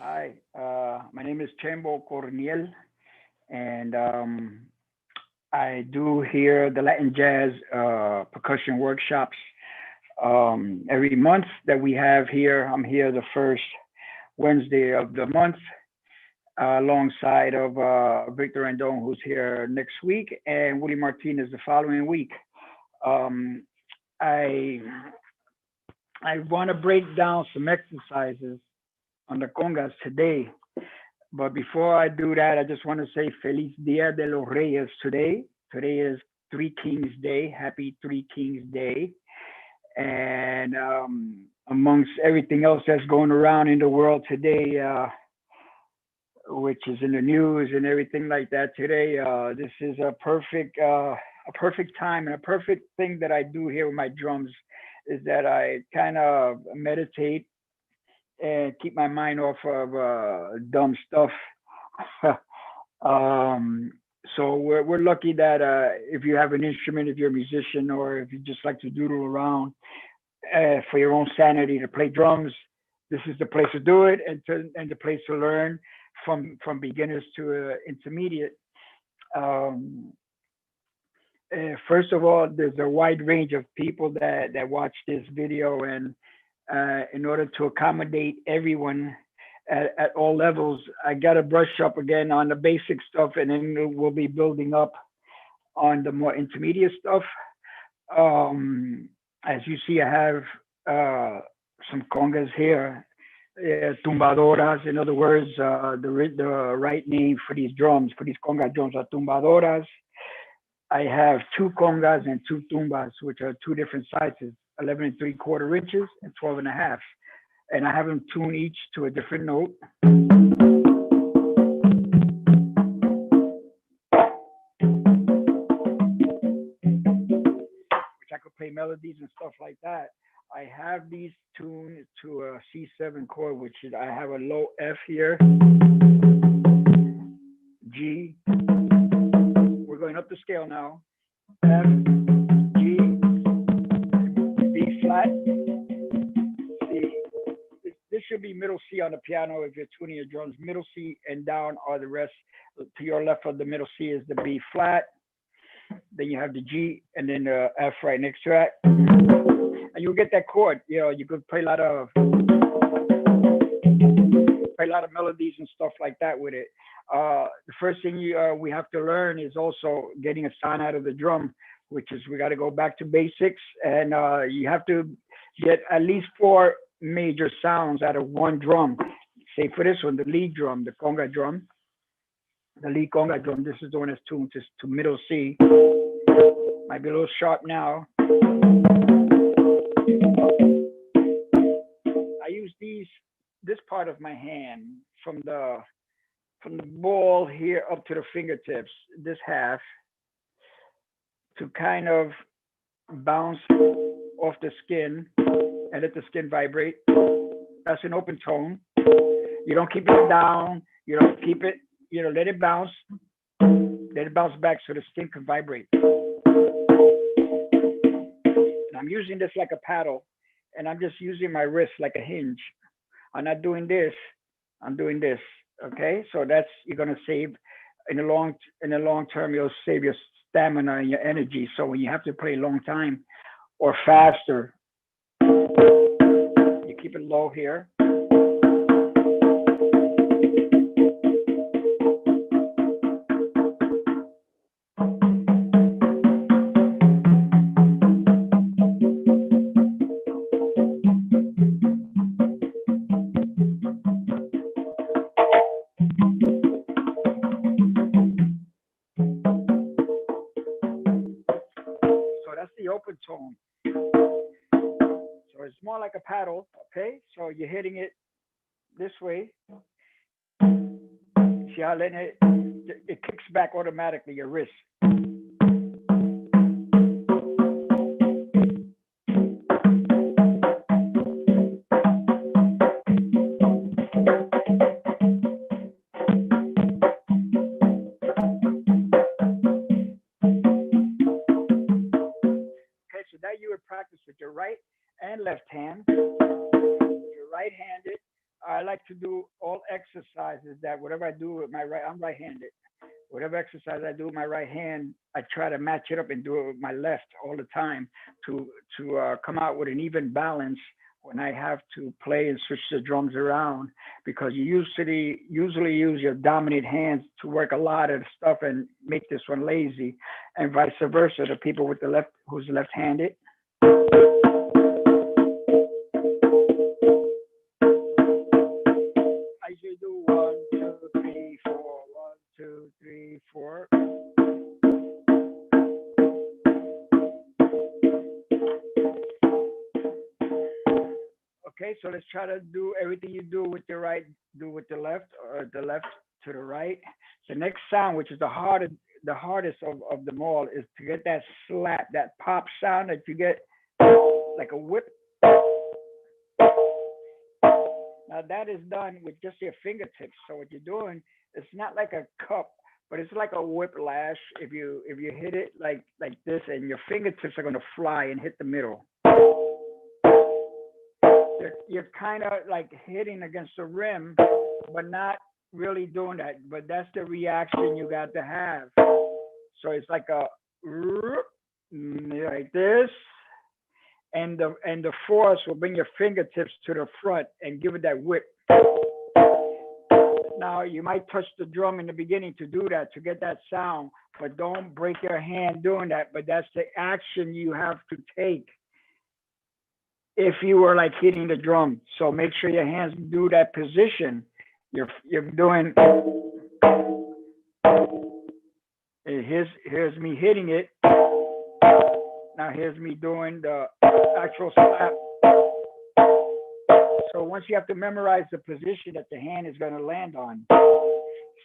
Hi, my name is Chembo Corniel, and I do here the Latin jazz percussion workshops every month that we have here. I'm here the first Wednesday of the month alongside of Victor Rendon, who's here next week, and Willie Martinez the following week. Um, I I want to break down some exercises on the congas today. But before I do that, I just want to say Feliz Dia de los Reyes today. Today is Three Kings Day. Happy Three Kings Day. And amongst everything else that's going around in the world today, which is in the news and everything like that today, this is a perfect time and a perfect thing that I do here with my drums is that I kind of meditate and keep my mind off of dumb stuff. um, so we're lucky that if you have an instrument, if you're a musician, or if you just like to doodle around for your own sanity to play drums, this is the place to do it and the place to learn from beginners to intermediate. Um, First of all, there's a wide range of people that watch this video, and in order to accommodate everyone at all levels, I got to brush up again on the basic stuff, and then we'll be building up on the more intermediate stuff. As you see, I have some congas here, tumbadoras. In other words, the right name for these drums, for these conga drums, are tumbadoras. I have two congas and two tumbas, which are two different sizes, 11 3/4 inches and 12 and a half. And I have them tuned each to a different note, which I could play melodies and stuff like that. I have these tuned to a C7 chord, which is I have a low F here, G. We're going up the scale now. F, G, B flat, C. This should be middle C on the piano if you're tuning your drums. Middle C and down are the rest. To your left of the middle C is the B flat. Then you have the G and then the F right next to it. And you'll get that chord. You know, you could play a lot of melodies and stuff like that with it. The first thing we have to learn is also getting a sound out of the drum, which is we got to go back to basics, and you have to get at least four major sounds out of one drum. Say for this one, the lead drum, the conga drum, the lead conga drum. This is the one that's tuned to middle C. Might be a little sharp now. I use this part of my hand from the ball here up to the fingertips, this half, to kind of bounce off the skin and let the skin vibrate. That's an open tone. You don't keep it down. You don't keep it, let it bounce. Let it bounce back so the skin can vibrate. And I'm using this like a paddle, and I'm just using my wrist like a hinge. I'm not doing this. I'm doing this. Okay, so that's you're gonna save in the long term. You'll save your stamina and your energy. So when you have to play a long time or faster, you keep it low here. So that's the open tone. So it's more like a paddle. Okay, so you're hitting it this way. See how letting it kicks back automatically, your wrist. Okay, so now you would practice with your right and left hand. You're right-handed. I like to do all exercises that whatever I do with my right, I'm right-handed. Whatever exercise I do with my right hand, I try to match it up and do it with my left all the time to come out with an even balance when I have to play and switch the drums around, because you usually use your dominant hands to work a lot of stuff and make this one lazy, and vice versa. The people with the left who's left-handed. I usually do 1, 2, 3, 4, 1, 2, 3, 4. Okay, so let's try to do everything you do with your right, do with the left, or the left to the right. The next sound, which is the hardest of them all, is to get that slap, that pop sound that you get like a whip. Now that is done with just your fingertips. So what you're doing, it's not like a cup, but it's like a whiplash. If you hit it like this, and your fingertips are gonna fly and hit the middle. You're kind of like hitting against the rim, but not really doing that. But that's the reaction you got to have. So it's like a like this, and the force will bring your fingertips to the front and give it that whip. Now you might touch the drum in the beginning to do that, to get that sound, but don't break your hand doing that. But that's the action you have to take if you were like hitting the drum. So make sure your hands do that position. You're doing. Here's me hitting it. Now here's me doing the actual slap. So once you have to memorize the position that the hand is going to land on.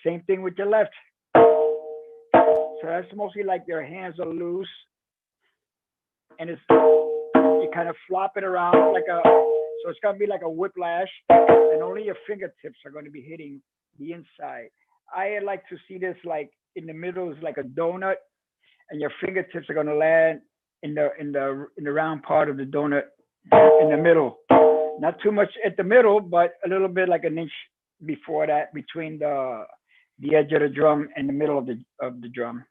Same thing with your left. So that's mostly like your hands are loose, and you kind of flop it around like so it's going to be like a whiplash, and only your fingertips are going to be hitting the inside. I like to see this like in the middle is like a donut, and your fingertips are going to land in the round part of the donut in the middle. Not too much at the middle, but a little bit like an inch before that, between the edge of the drum and the middle of the drum.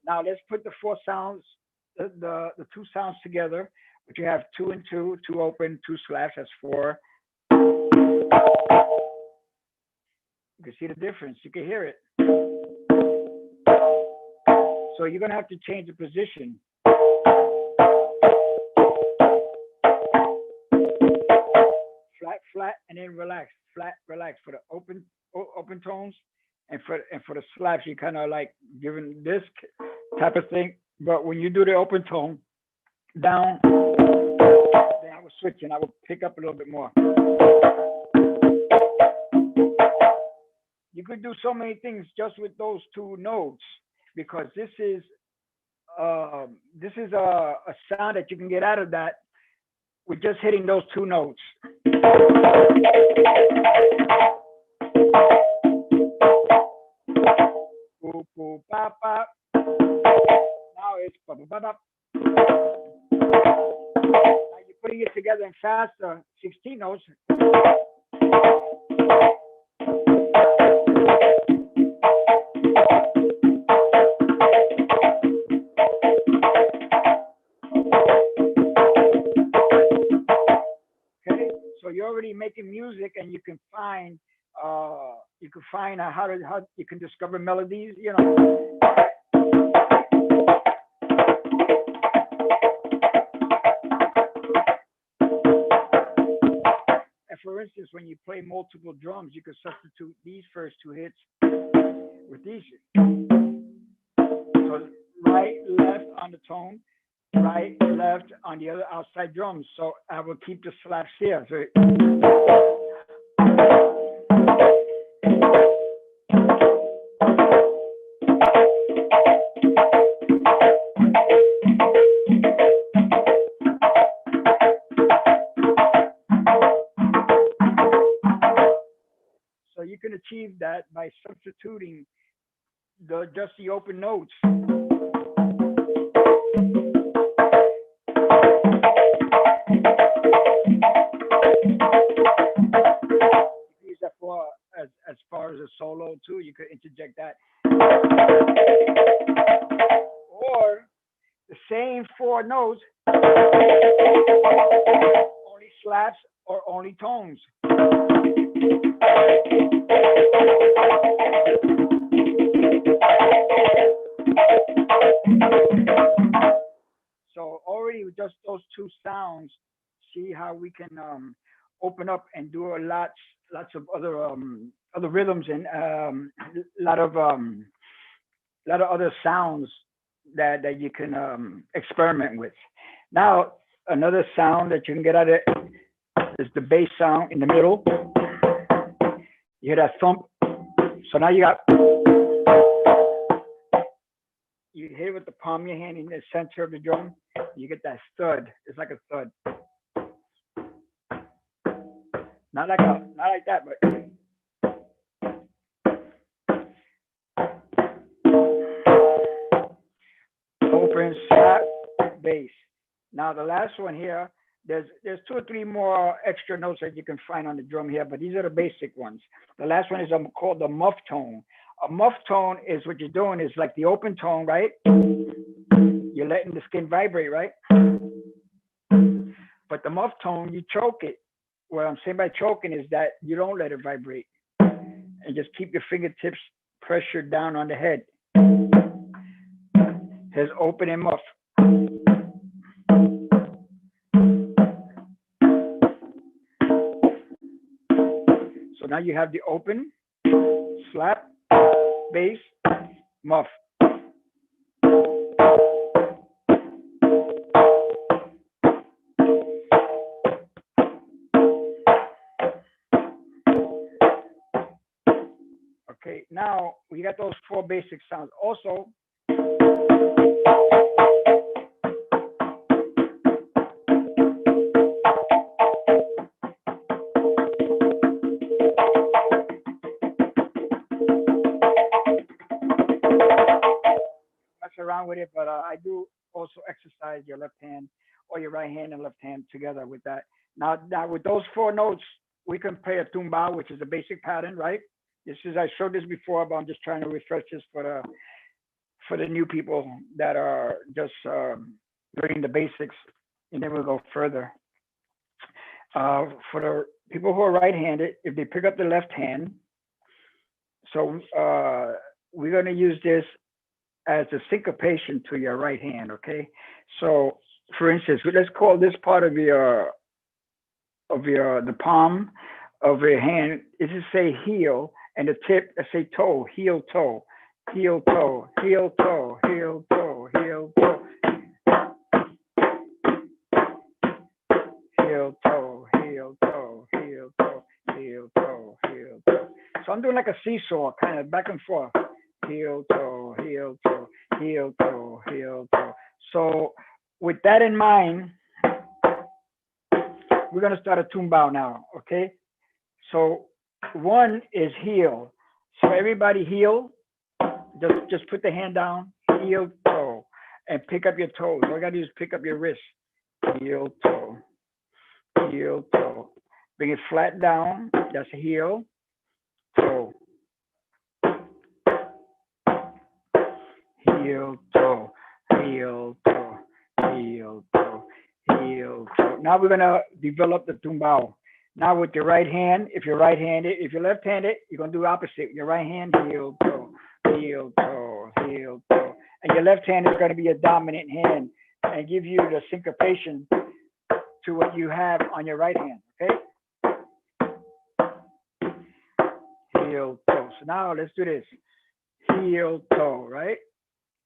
Now let's put the four sounds, the two sounds together. But you have 2 and 2, 2 open, 2 slaps. That's 4. You can see the difference. You can hear it. So you're gonna have to change the position. Flat, flat, and then relax. Flat, relax for the open tones, and for the slaps, you kind of like giving this type of thing. But when you do the open tone down, then I will switch and I will pick up a little bit more. You could do so many things just with those 2 notes, because this is a sound that you can get out of that with just hitting those 2 notes. Boop, boop, bop, bop. Now it's bop, bop, bop. Now you're putting it together in faster, 16 notes. So you're already making music, and you can find how you can discover melodies, you know. And for instance, when you play multiple drums, you can substitute these first 2 hits with these. So right, left on the tone, right, left on the other outside drums. So I will keep the slaps here. So you can achieve that by substituting just the open notes. solo too. You could interject that. Or the same 4 notes, only slaps or only tones. So already with just those 2 sounds, see how we can open up and do lots of other rhythms and lot of other sounds that you can experiment with. Now another sound that you can get out of it is the bass sound in the middle. You hear that thump. So now you hit it with the palm of your hand in the center of the drum. You get that thud. It's like a thud. Not like that, but open, slap, bass. Now the last one here, there's 2 or 3 more extra notes that you can find on the drum here, but these are the basic ones. The last one is called the muff tone. A muff tone is what you're doing is like the open tone, right? You're letting the skin vibrate, right? But the muff tone, you choke it. What I'm saying by choking is that you don't let it vibrate and just keep your fingertips pressured down on the head. Here's open and muff. So now you have the open, slap, bass, muff. Okay, now we got those 4 basic sounds. Also, around with it, but I do also exercise your left hand or your right hand and left hand together with that. Now with those 4 notes, we can play a tumbao, which is a basic pattern, right? I showed this before, but I'm just trying to refresh this for the new people that are just learning the basics, and then we'll go further. For the people who are right-handed, if they pick up the left hand, so we're going to use this as a syncopation to your right hand, okay? So, for instance, let's call this part of the palm of your hand. This is say heel, and the tip, let's say toe, heel, toe, heel, toe, heel, toe, heel, toe, heel, toe, heel, toe, heel, toe, heel, toe, heel, toe, heel, toe. So I'm doing like a seesaw, kind of back and forth. Heel, toe, heel, toe, heel, toe, heel, toe. So with that in mind, we're going to start a tumbao now, okay? So 1 is heel. So everybody heel, just put the hand down, heel, toe, and pick up your toes. All you got to do is pick up your wrist. Heel, toe, heel, toe. Bring it flat down, that's heel, toe. Heel, toe, heel, toe, heel, toe, heel, toe. Now we're going to develop the tumbao. Now with your right hand, if you're right-handed, if you're left-handed, you're going to do opposite. Your right hand, heel, toe, heel, toe, heel, toe. And your left hand is going to be a dominant hand and give you the syncopation to what you have on your right hand, okay? Heel, toe. So now let's do this. Heel, toe, right?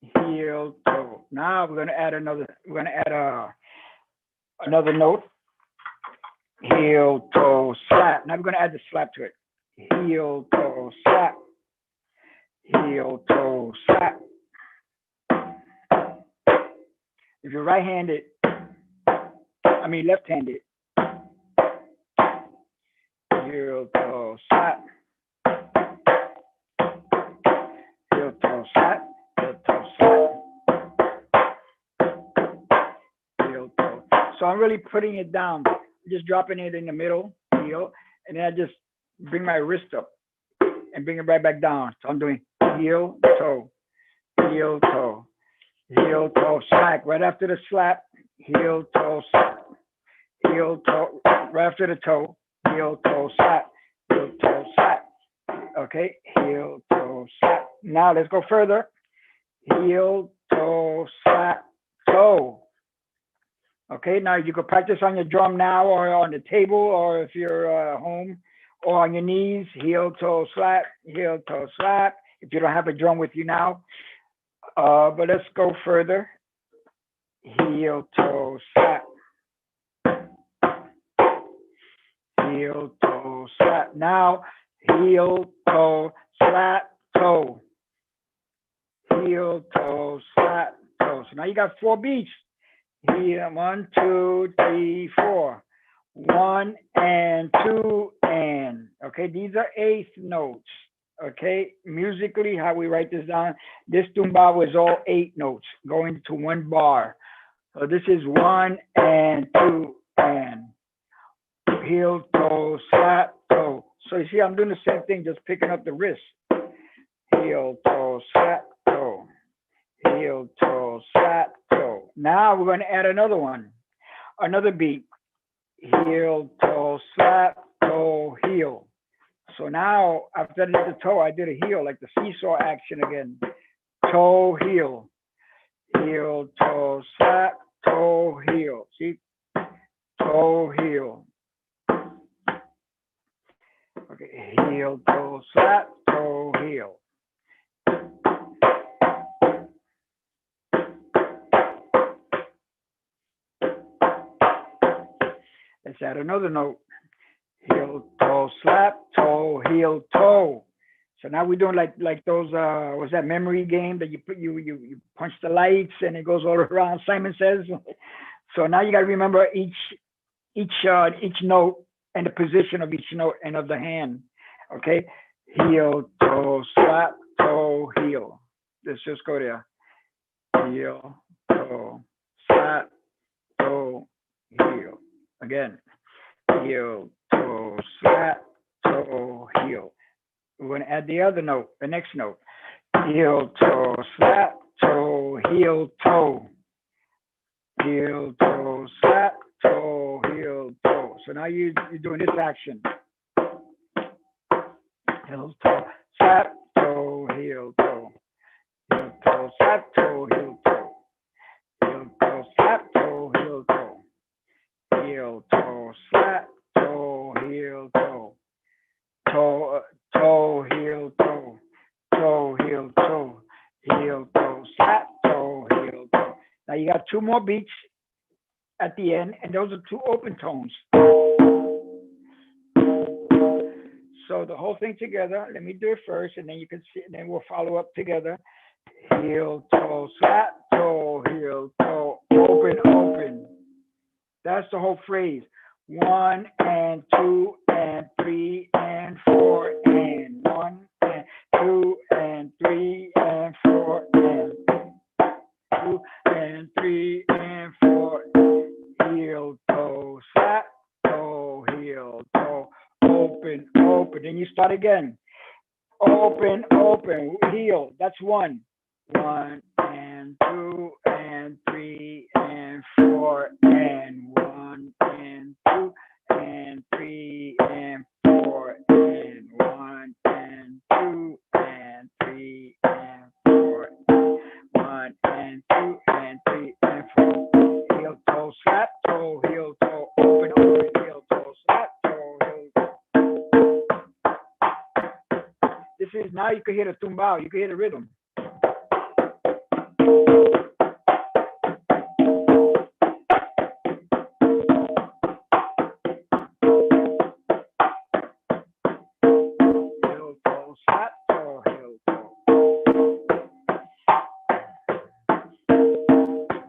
Heel, toe. Now we're going to add another note. Heel, toe, slap. Now we're going to add the slap to it. Heel, toe, slap. Heel, toe, slap. If you're left-handed, heel, toe, slap. Heel, toe, slap. Heel, toe, slap. Heel, toe. So I'm really putting it down. Just dropping it in the middle, heel, and then I just bring my wrist up. and bring it right back down. So I'm doing heel, toe, heel, toe, heel, toe, slack. Right after the slap, heel, toe, slap, heel, toe, right after the toe, heel, toe, slap, heel, toe, slap. Okay, heel, toe, slap. Now let's go further. Heel, toe, slap, toe. Okay, now you can practice on your drum now or on the table or if you're home or on your knees, heel, toe, slap, heel, toe, slap. If you don't have a drum with you now. But let's go further. Heel, toe, slap. Heel, toe, slap. Now, heel, toe, slap, toe. Heel, toe, slap, toe. So now you got 4 beats. Here, 1, 2, 3, 4. 1 and 2 and. Okay, these are eighth notes. Okay, musically, how we write this down. This tumbao is all 8 notes going to 1 bar. So this is 1 and 2 and. Heel, toe, slap, toe. So you see, I'm doing the same thing, just picking up the wrist. Heel, toe, slap, toe. Heel, toe, slap, toe. Now we're going to add another one, another beat. Heel, toe, slap, toe, heel. So now after I did the toe, I did a heel, like the seesaw action again. Toe, heel. Heel, toe, slap, toe, heel. See? Toe, heel. Okay, heel, toe, slap, toe, heel. Let's add another note. Heel, toe, slap, toe, heel, toe. So now we're doing like those was that memory game that you punch the lights and it goes all around, Simon Says. So now you gotta remember each note and the position of each note and of the hand. Okay? Heel, toe, slap, toe, heel. Let's just go there. Heel, toe, slap, toe, heel. Again. Heel, toe, slap, toe, heel. We're going to add the other note, the next note. Heel, toe, slap, toe, heel, toe. Heel, toe, slap, toe, heel, toe. So now you're doing this action. Heel, toe, slap, toe, heel, toe. Heel, toe, slap, toe, heel, toe. Heel, toe, slap, toe, heel, toe. Heel, toe, slap, toe, heel, toe. Toe, heel, toe. Toe, heel, toe. Heel, toe, slap, toe, heel, toe. Now you got 2 more beats at the end, and those are 2 open tones. So the whole thing together, let me do it first, and then you can see, and then we'll follow up together. Heel, toe, slap, toe, heel, toe. Open, open. That's the whole phrase. 1 and 2 and 3 and 4 and 1 and 2 and 3 and 4 and 2 and 3 and 4. Heel, toe, slap, toe, heel, toe. Open, open. Then you start again. Open, open, heel. That's 1. 1 and 2 and 3 and 4 and 1 and 2 and 3 and 4 and 1 and 2 and 3 and 4 1 and 2 and 3 and 4. Heel, toe, slap, toe, heel, toe. Open, open, heel, toe, slap, toe, heel, toe. This is, now you can hear the tumbao, you can hear the rhythm.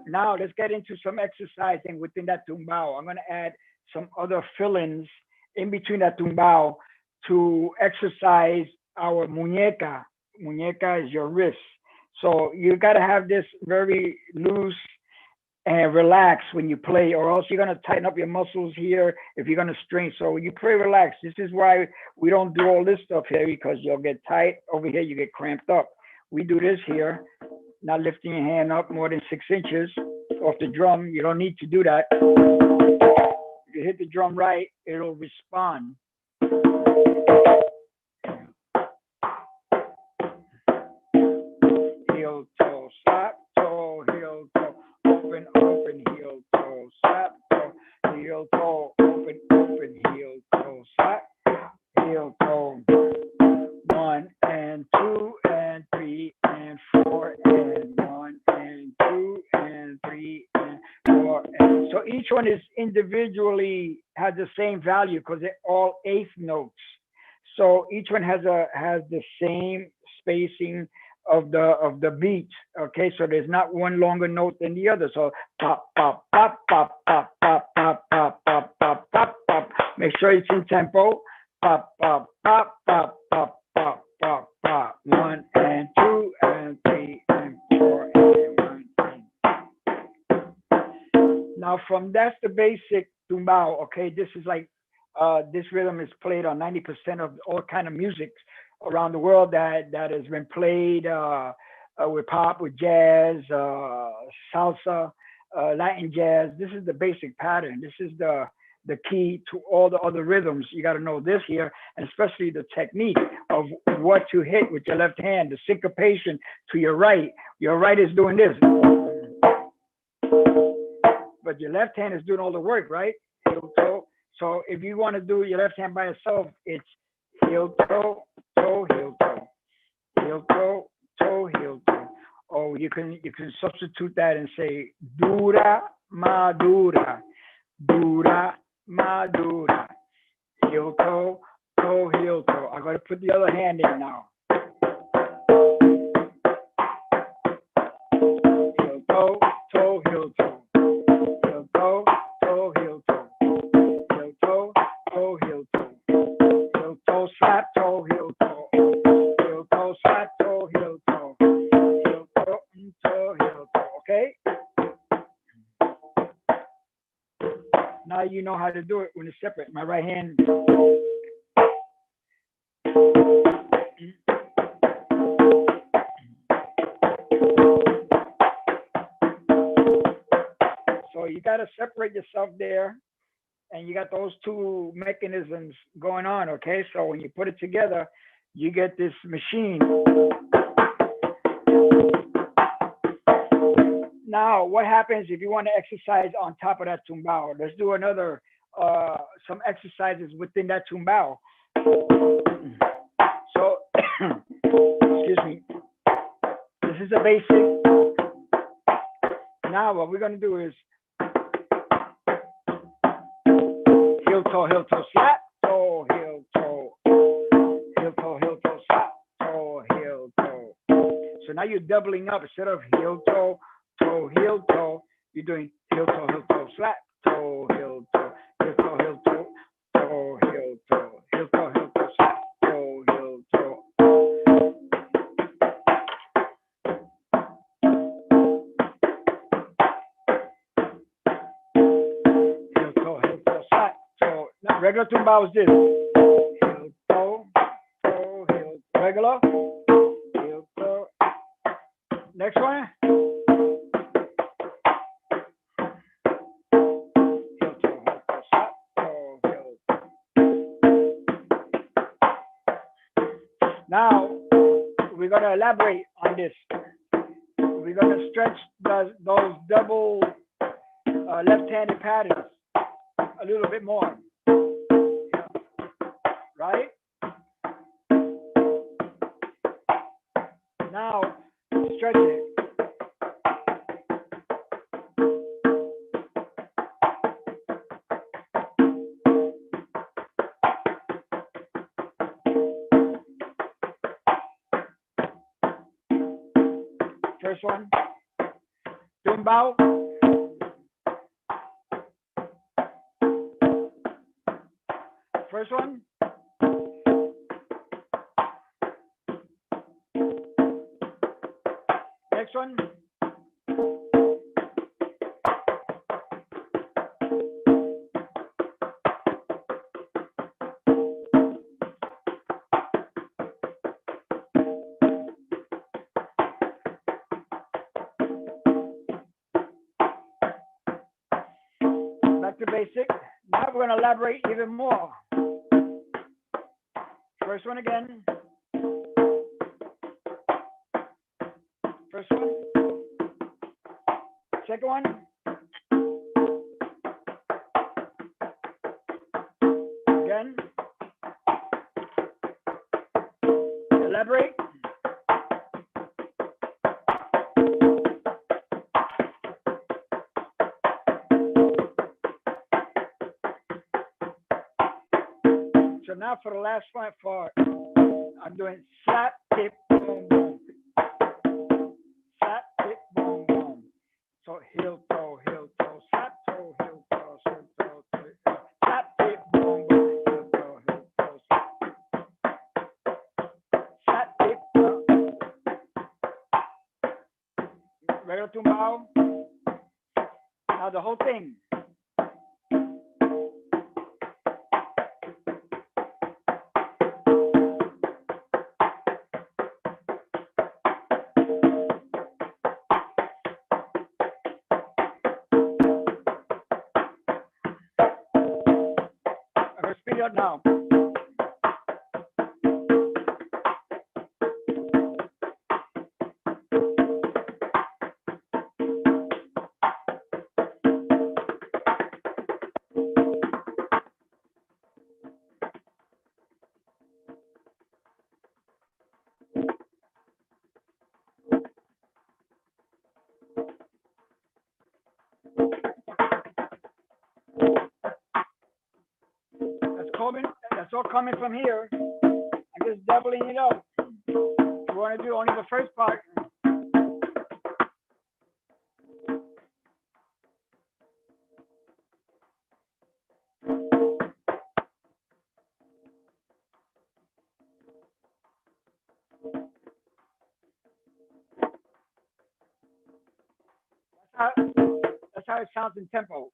Now let's get into some exercising within that tumbao. I'm going to add some other fill-ins in between that tumbao to exercise our muñeca. Muñeca is your wrist. So you got to have this very loose and relax when you play, or else you're gonna tighten up your muscles here if you're gonna strain. So when you play, relax. This is why we don't do all this stuff here, because you'll get tight over here, you get cramped up. We do this here, not lifting your hand up more than 6 inches off the drum. You don't need to do that. If you hit the drum right, it'll respond. Heel, toe, slap, toe, heel, toe, open, open, heel, toe, slap, toe, heel, toe, open, open, heel, toe, slap, heel, toe. 1 and 2 and 3 and 4 and 1 and 2 and 3 and 4. And so each one is individually has the same value because they're all eighth notes. So each one has the same spacing of the beat. Okay, so there's not one longer note than the other. So pop pop pop pop pop pop pop pop pop pop pop pop. Make sure it's in tempo. Pop pop pop pop pop pop pop pop. 1 and 2 and 3 and 4 and 1 and. Now that's the basic tumbao. Okay, this is like this rhythm is played on 90% of all kind of music around the world that has been played with pop, with jazz, salsa, Latin jazz. This is the basic pattern. This is the key to all the other rhythms. You got to know this here, and especially the technique of what to hit with your left hand, the syncopation to your right. Your right is doing this, but your left hand is doing all the work, right? Heel, toe. So if you want to do your left hand by itself, it's heel, toe, toe, heel, toe, heel, toe, toe, heel, toe. Or you can substitute that and say dura, madura, dura, madura, heel, toe, toe, heel, toe. I'm going to put the other hand in now. Heel, toe, toe, heel, toe. Heel, toe, toe, heel, toe. Heel, toe, toe, heel, toe. Heel, toe, slap, toe, heel, toe. Heel, toe, slap, toe, heel, toe. Heel, toe, toe, heel, toe. Okay? Now you know how to do it when it's separate. My right hand. So you got to separate yourself there, and you got those two mechanisms going on, okay? So when you put it together, you get this machine. Now, what happens if you want to exercise on top of that tumbao? Let's do another, some exercises within that tumbao. So, excuse me. This is the basic. Now, what we're going to do is heel, toe, slap, toe, heel, toe. Heel, toe, slap, toe, heel, toe. So now you're doubling up. Instead of heel, toe, heel, toe, you're doing heel, toe, slap, toe, heel, toe, heel, toe, toe, heel, toe, heel, toe, slap, toe, heel, toe. Heel, toe, slap, toe. Now, regular tumbao is this. Heel, toe, heel, regular, heel, toe. Next one. Now, we're going to elaborate on this. We're going to stretch those double left-handed patterns a little bit more. Right? Now, stretch it. First one, tumbao. First one. Next one. to basic. Now we're going to elaborate even more. First one again. First one. Second one. Again. Elaborate. So now for the last one, I'm doing slap, tip, boom, boom. Slap, tip, boom, boom. So heel, toe, slap, toe, heel, toe, slap, tip, boom, boom, heel, toe, slap, tip, regular tumbao. Now the whole thing. Speed up now. That's all coming from here. I'm just doubling it up. You want to do only the first part. That's how it sounds in tempo.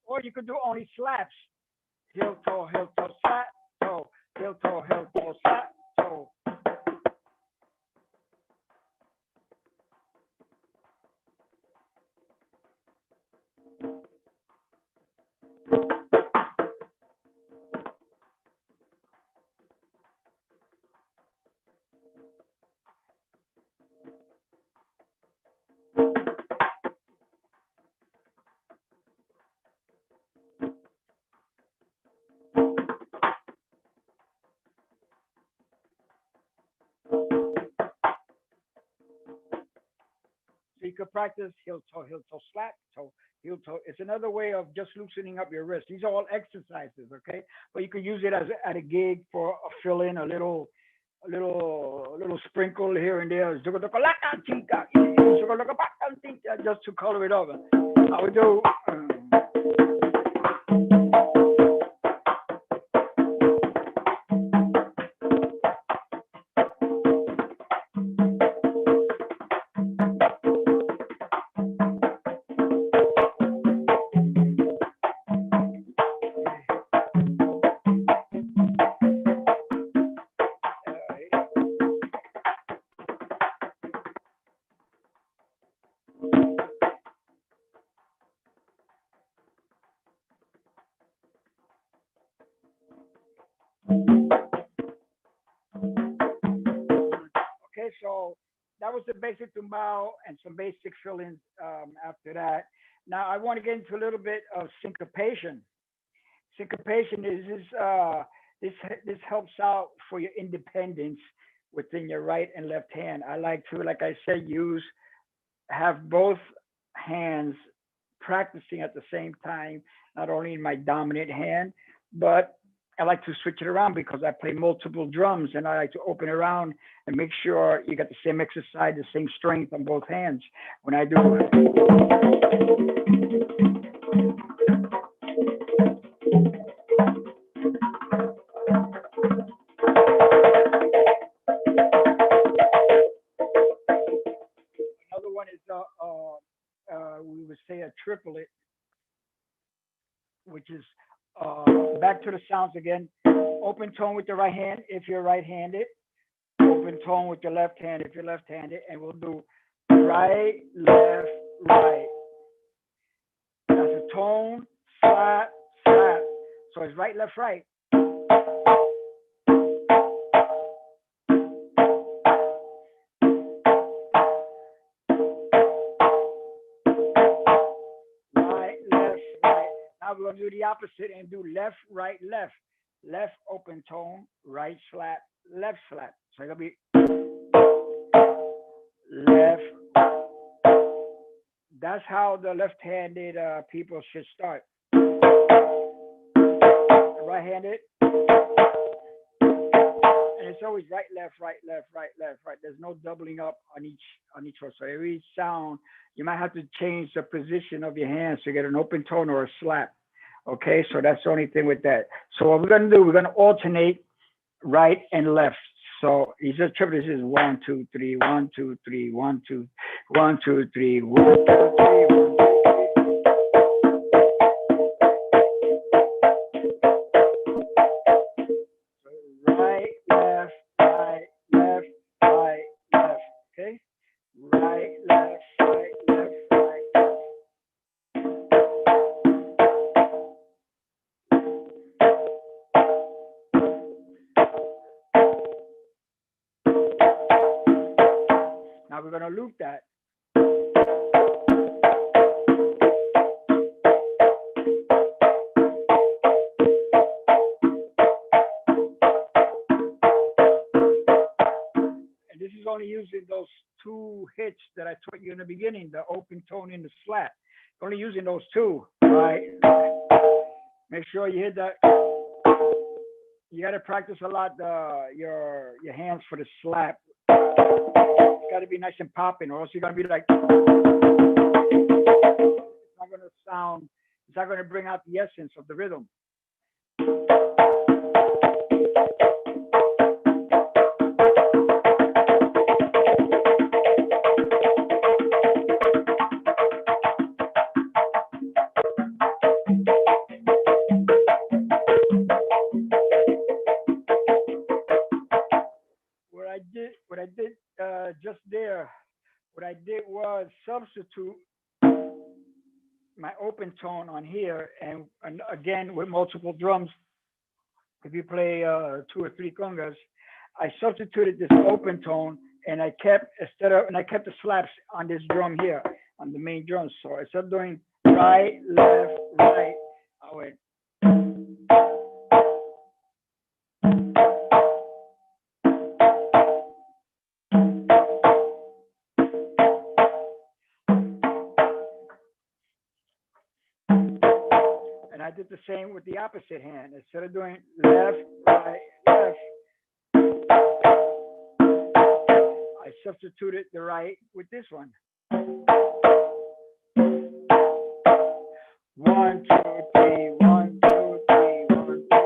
Or you could do only slaps. Heel, toe, slap, toe. Heel, toe, slap, toe. So you could practice heel, toe, slap, toe, heel, toe. It's another way of just loosening up your wrist. These are all exercises, okay? But you could use it as at a gig for a fill-in, a little sprinkle here and there, just to color it over. I would do. Okay, so that was the basic tumbao and some basic fill-ins after that. Now I want to get into a little bit of syncopation. Syncopation is this helps out for your independence within your right and left hand. I like to, like I said, have both hands practicing at the same time, not only in my dominant hand, but I like to switch it around because I play multiple drums and I like to open around and make sure you got the same exercise, the same strength on both hands when I do it. Another one is we would say a triplet, which is back to the sounds again. open tone with the right hand if you're right-handed, open tone with your left hand if you're left-handed, and we'll do right, left, right. That's a tone, slap, slap. So it's right, left, right. Right, left, right. Now we're going to do the opposite and do left, right, left. Left open tone, right slap, left slap. So it's going to be left. That's how the left-handed people should start. Right-handed, and it's always right, left, right, left, right, left, right. There's no doubling up on each one. So every sound, you might have to change the position of your hands to get an open tone or a slap. Okay, so that's the only thing with that. So what we're gonna do, we're gonna alternate right and left. So he's just triple. This is 1, 2, 3, 1, 2, 3, 1, 2, 1, 2, 3, 1, 2, 3, 1, 2, 3. Right, left, right, left, right, left. Okay, right, left, right, left, right, left. Now we're gonna loop that. And this is only using those 2 hits that I taught you in the beginning, the open tone and the slap. Only using those 2, right? Make sure you hit that. You got to practice a lot your hands for the slap. It's got to be nice and popping, or else you're gonna be like, it's not gonna sound. It's not gonna bring out the essence of the rhythm. What I did just there, what I did was substitute my open tone on here, and again with multiple drums. If you play 2 or 3 congas, I substituted this open tone, and I kept the slaps on this drum here, on the main drum. So instead of doing right, left, right, I went. And I did the same with the opposite hand. Instead of doing left, right, left, I substituted the right with this one. 1, 2, 3, 1, 2, 3, 1, 2,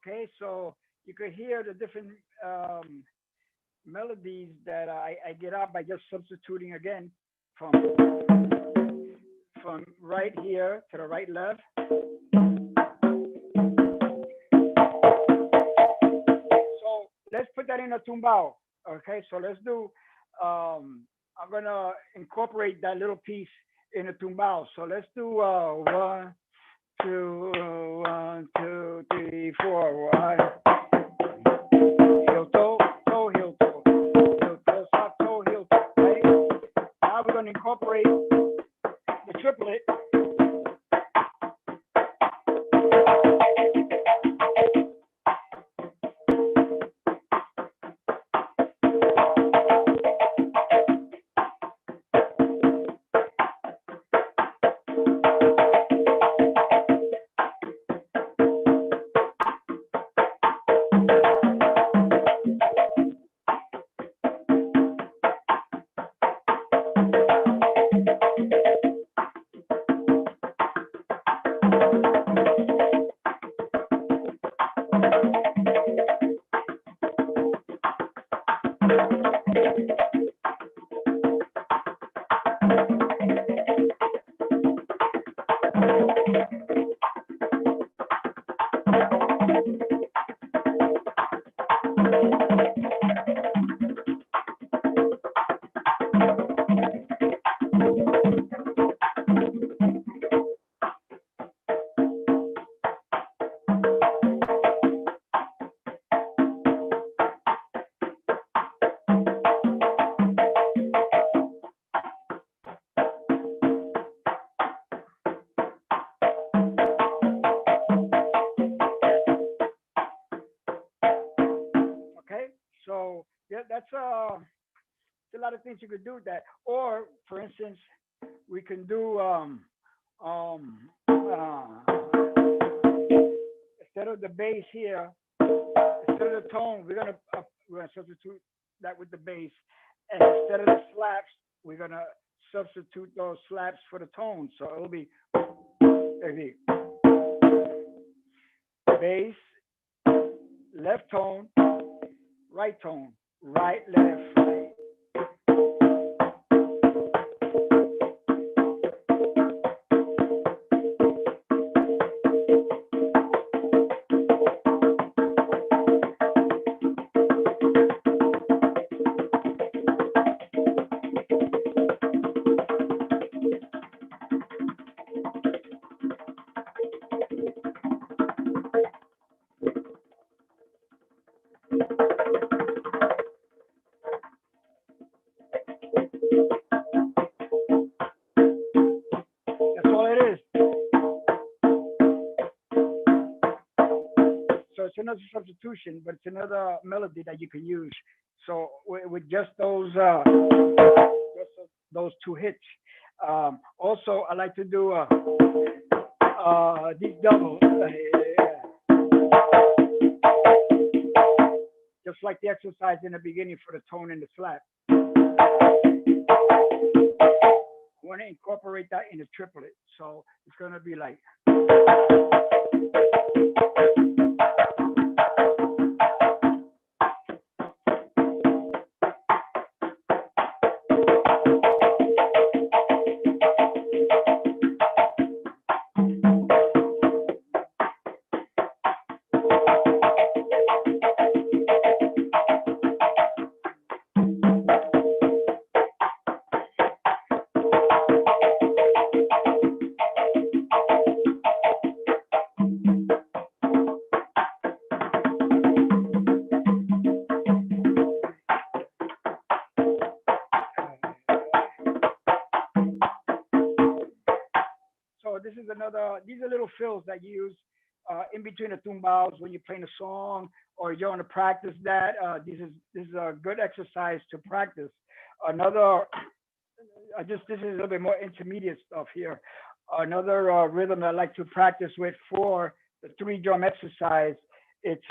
Okay, so you could hear the different melodies that I get out by just substituting again from right here to the right left. that in a tumbao. Okay, so let's do. I'm gonna incorporate that little piece in a tumbao. So let's do 1, 2, 1, 2, 3, 4. 1. Heel toe, toe, heel toe, heel toe, soft toe, heel toe. Right? Now we're gonna incorporate the triplet. Okay, so yeah, that's a lot of things you could do with that. Or, for instance, we can do um, instead of the bass here, instead of the tone, we're gonna substitute that with the bass, and instead of the slaps, we're gonna substitute those slaps for the tone. So it'll be maybe bass, left tone, right tone, right, left, right. That's all it is. So it's another substitution, but it's another melody that you can use. So with just those two hits. Also, I like to do these doubles, just like the exercise in the beginning for the tone and the slap. I want to incorporate that in the triplet. So it's going to be like. So this is another, these are little fills that you use in between the tumbals when you're playing a song or you want to practice that. This is a good exercise to practice. Another, this is a little bit more intermediate stuff here. Another rhythm I like to practice with for the 3-drum exercise. It's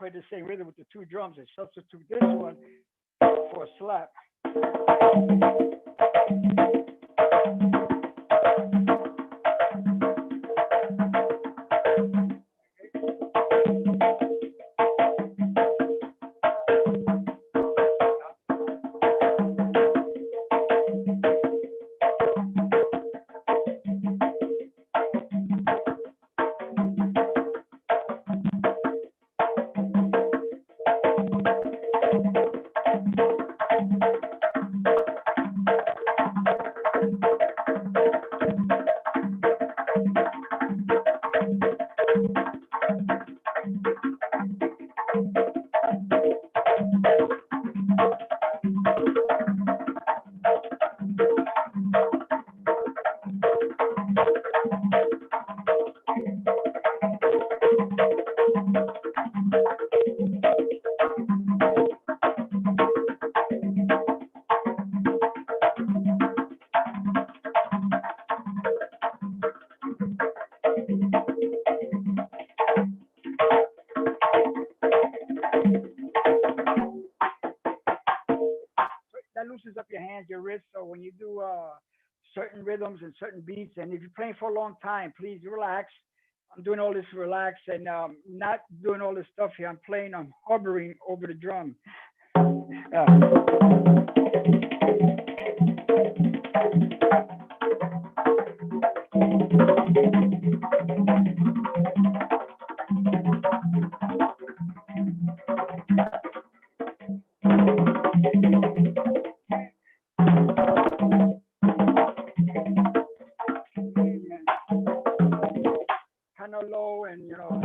it the same rhythm with the two drums and substitute this one for a slap. That loosens up your hands, your wrists. So when you do certain rhythms and certain beats, and if you're playing for a long time, please relax. I'm doing all this to relax and not doing all this stuff here. I'm playing, I'm hovering over the drum. Kind of low and, you know.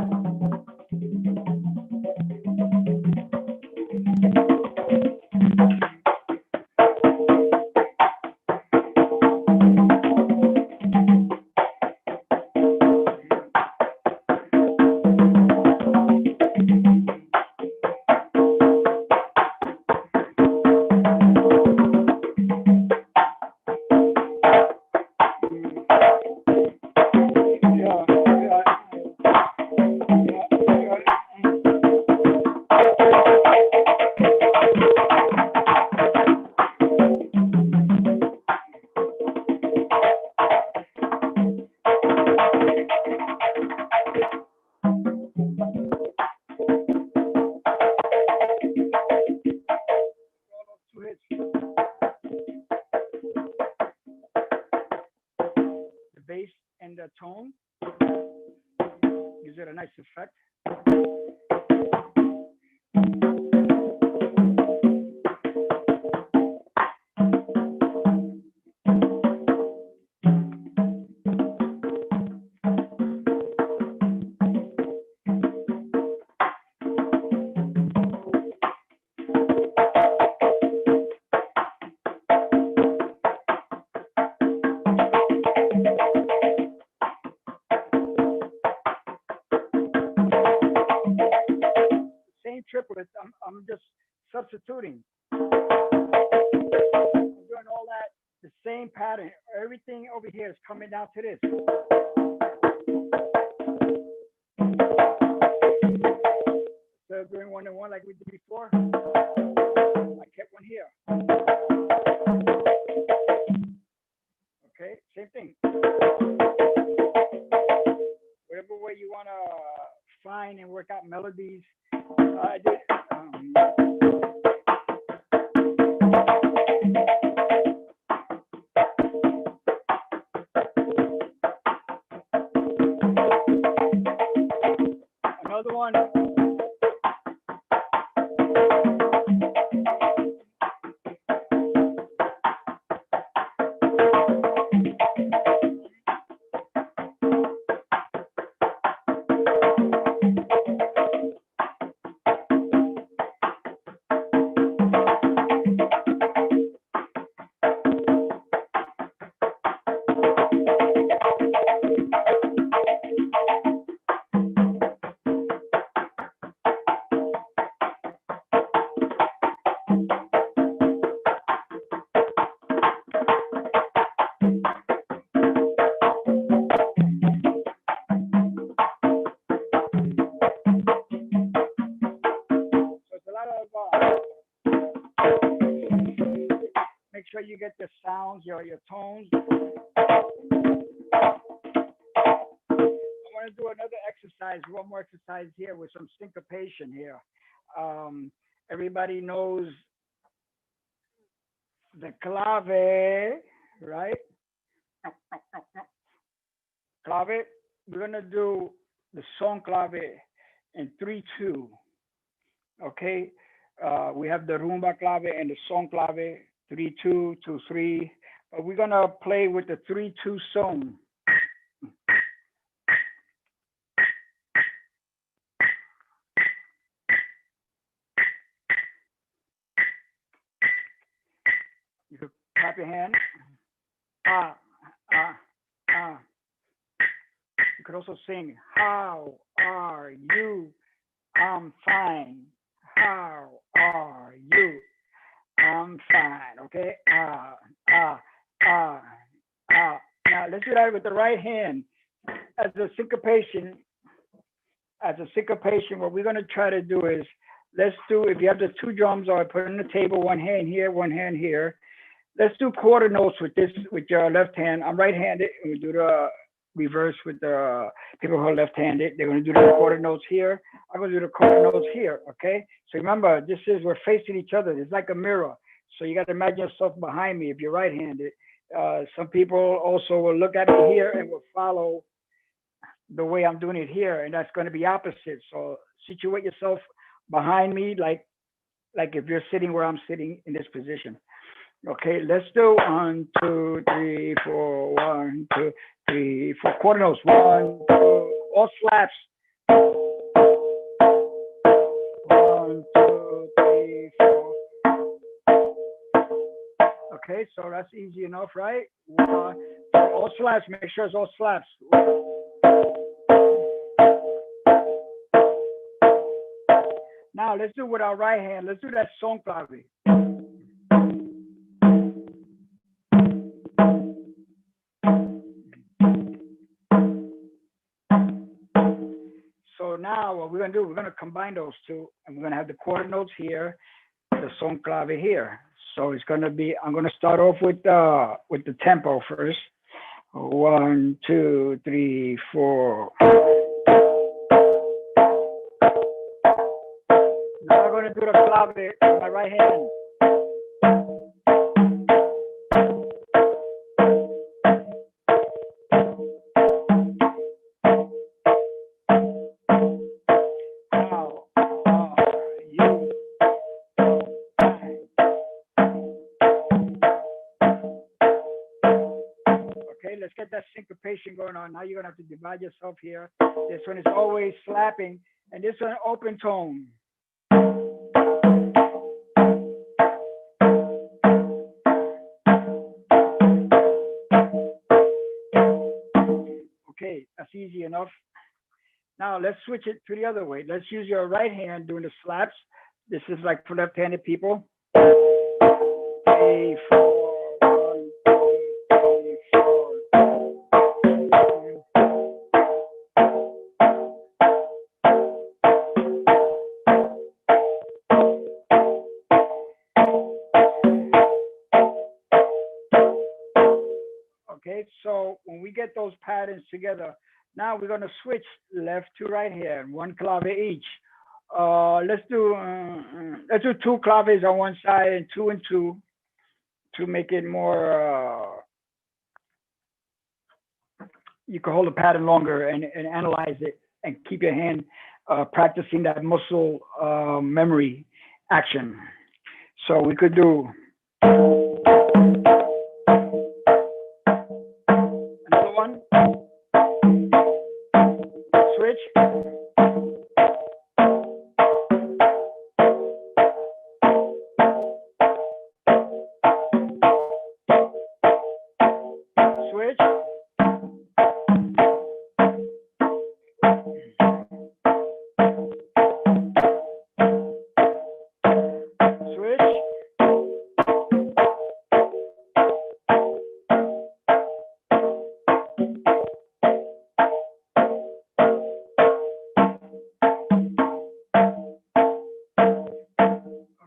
Bass and the tone gives it a nice effect. Triplets, I'm just substituting. I'm doing all that, the same pattern. Everything over here is coming down to this. Instead of doing one and one like we did before, I kept one here. Okay, same thing. Whatever way you want to find and work out melodies. I did. Another one. your sounds, your tones. I want to do another exercise, one more exercise here with some syncopation here. Everybody knows the clave, right? Clave. We're gonna do the son clave in 3-2. Okay. We have the rumba clave and the son clave 3-2, 2-3. But we're gonna play with the 3-2 son. You could clap your hand. Ah, ah, ah. You could also sing, how are you? I'm fine. How are you? I'm fine. Okay. Ah, ah, ah, ah. Now let's do that with the right hand as a syncopation. As a syncopation, what we're going to try to do is let's do, if you have the two drums, or put on the table, one hand here, one hand here. Let's do quarter notes with this, with your left hand. I'm right-handed, and we do the reverse with the people who are left-handed. They're going to do the quarter notes here. I'm going to do the quarter notes here, okay? So remember, we're facing each other. It's like a mirror. So you got to imagine yourself behind me if you're right-handed. Some people also will look at me here and will follow the way I'm doing it here, and that's going to be opposite. So situate yourself behind me, like if you're sitting where I'm sitting in this position. Okay, let's do 1, 2, 3, 4. 1, 2, 3, 4. Quarter notes. 1, 2. All slaps. 1, 2, 3, 4. Okay, so that's easy enough, right? All slaps. Make sure it's all slaps. Now let's do with our right hand. Let's do that son clave. So now what we're gonna do, we're gonna combine those two, and we're gonna have the quarter notes here, the son clave here. So it's gonna be, I'm gonna start off with the tempo first. 1, 2, 3, 4. Now I'm gonna do the clave with my right hand. Let's get that syncopation going on. Now you're gonna have to divide yourself here. This one is always slapping, and this one open tone. Okay, that's easy enough. Now let's switch it to the other way. Let's use your right hand doing the slaps. This is like for left-handed people. 3, 4. Okay, so when we get those patterns together, now we're gonna switch left to right hand, one clave each. Let's do 2 claves on one side and 2 and 2 to make it more. You can hold the pattern longer and analyze it and keep your hand practicing that muscle memory action. So we could do. Another one. Switch. Switch.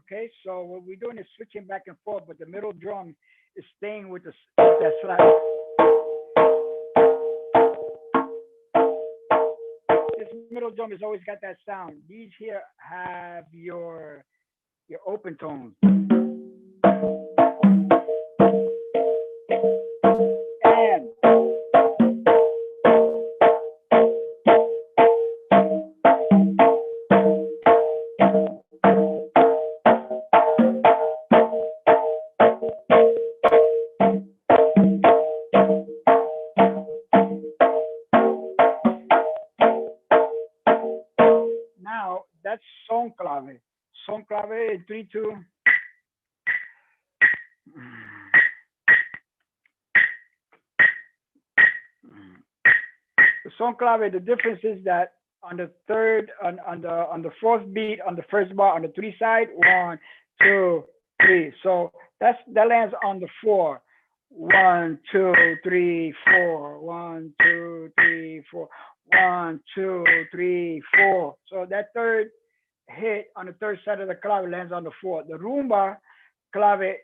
Okay, so what we're doing is switching back and forth, but the middle drum is staying with that slap. This middle drum has always got that sound. These here have your open tones. And now that's son clave. Son clave in 3/2. The son clave, the difference is that on the third, on the fourth beat, on the first bar, on the 3 side, 1, 2, 3. So that lands on the 4. 1, 2, 3, 4. 1, 2, 3, 4. 1, 2, 3, 4. So that third hit on the third side of the clave lands on the 4. The rumba clave,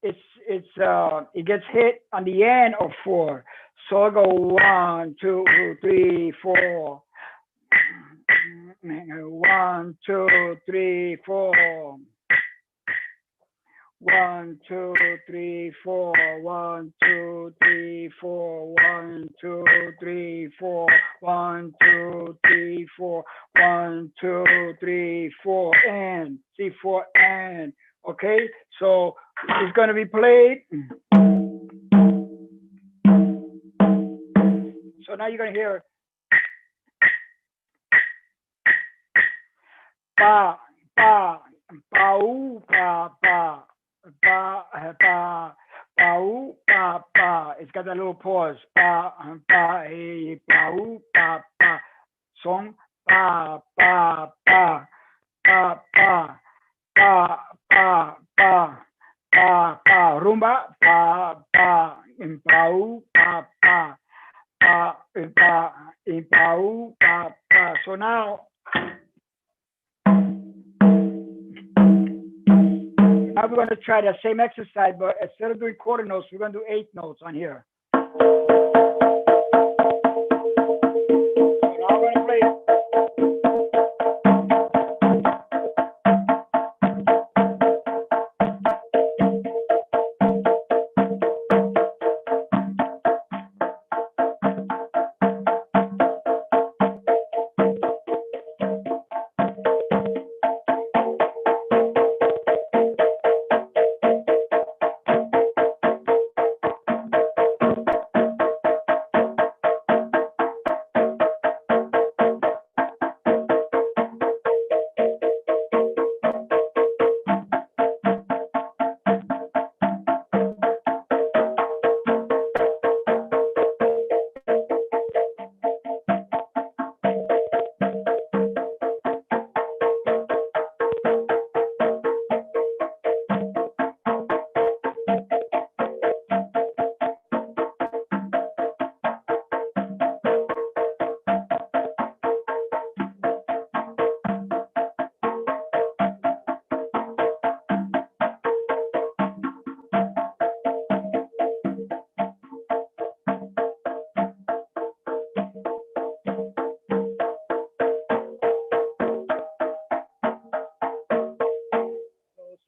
it gets hit on the end of 4. So I go 1, 2, 3, 4. 1, 2, 3, 4. 1, 2, 3, 4. 1, 2, 3, 4. 1, 2, 3, 4. 1, 2, 3, 4. 1, 2, 3, 4. And C4 and. Okay, so it's going to be played. So now you're going to hear pa, pa, pa, ooh, pa, pa, pa, pa, pa, ooh, pa, pa. It's got that little pause. Pa, pa, hey, pa, ooh, pa, pa. Song, pa, pa, pa, pa, pa, pa, pa, pa, pa, pa. Rumba, pa, pa, pa, ooh, pa, pa. Pa, pa, pa, ooh, pa, pa. So now we're going to try that same exercise, but instead of doing quarter notes, we're going to do 8 notes on here. So now I'm going to play it.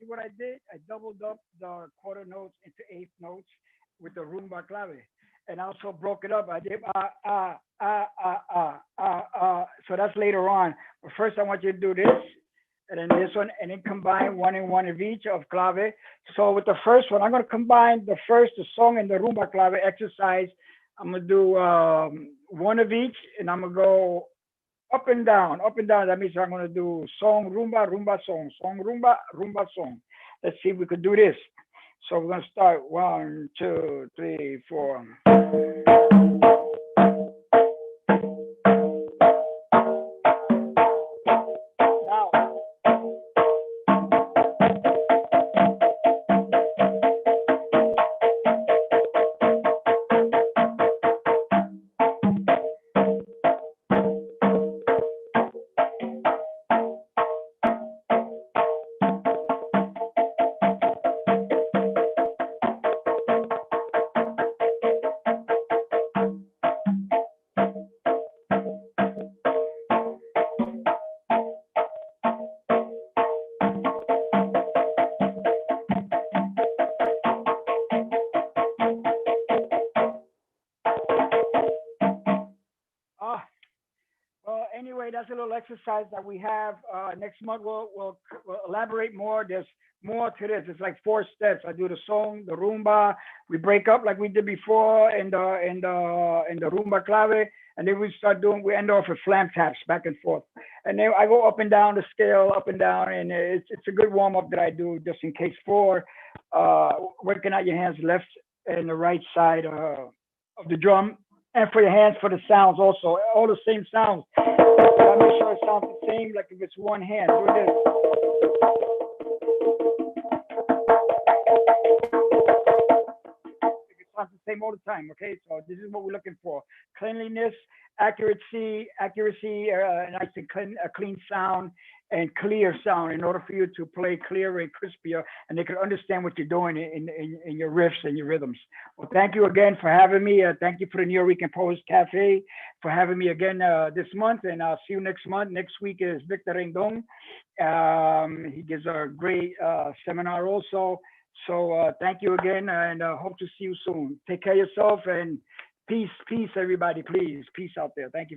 What I did, I doubled up the quarter notes into 8 notes with the rumba clave, and also broke it up. I did So that's later on. But first, I want you to do this, and then this one, and then combine 1 and 1 of each of clave. So with the first one, I'm going to combine the song, and the rumba clave exercise. I'm going to do 1 of each, and I'm going to go up and down, up and down. That means I'm going to do song, rumba, rumba, song, rumba, rumba, song. Let's see if we could do this. So we're going to start 1, 2, 3, 4. anyway, that's a little exercise that we have. Next month we'll elaborate more. There's more to this. It's like 4 steps. I do the song, the rumba. We break up like we did before in the rumba clave, and then we end off with flam taps back and forth. And then I go up and down the scale, up and down, and it's a good warm up that I do just in case for working out your hands left and the right side of the drum, and for your hands for the sounds also, all the same sounds. I make sure it sounds the same, like if it's one hand. Do this. It sounds the same all the time. Okay, so this is what we're looking for: cleanliness, accuracy, nice and clean sound and clear sound in order for you to play clearer and crispier, and they can understand what you're doing in your riffs and your rhythms. Well, thank you again for having me. Thank you for the New York Post Cafe for having me again this month, and I'll see you next month. Next week is Victor Rendon. He gives a great seminar also. So thank you again, and hope to see you soon. Take care of yourself, and peace, everybody, please. Peace out there. Thank you.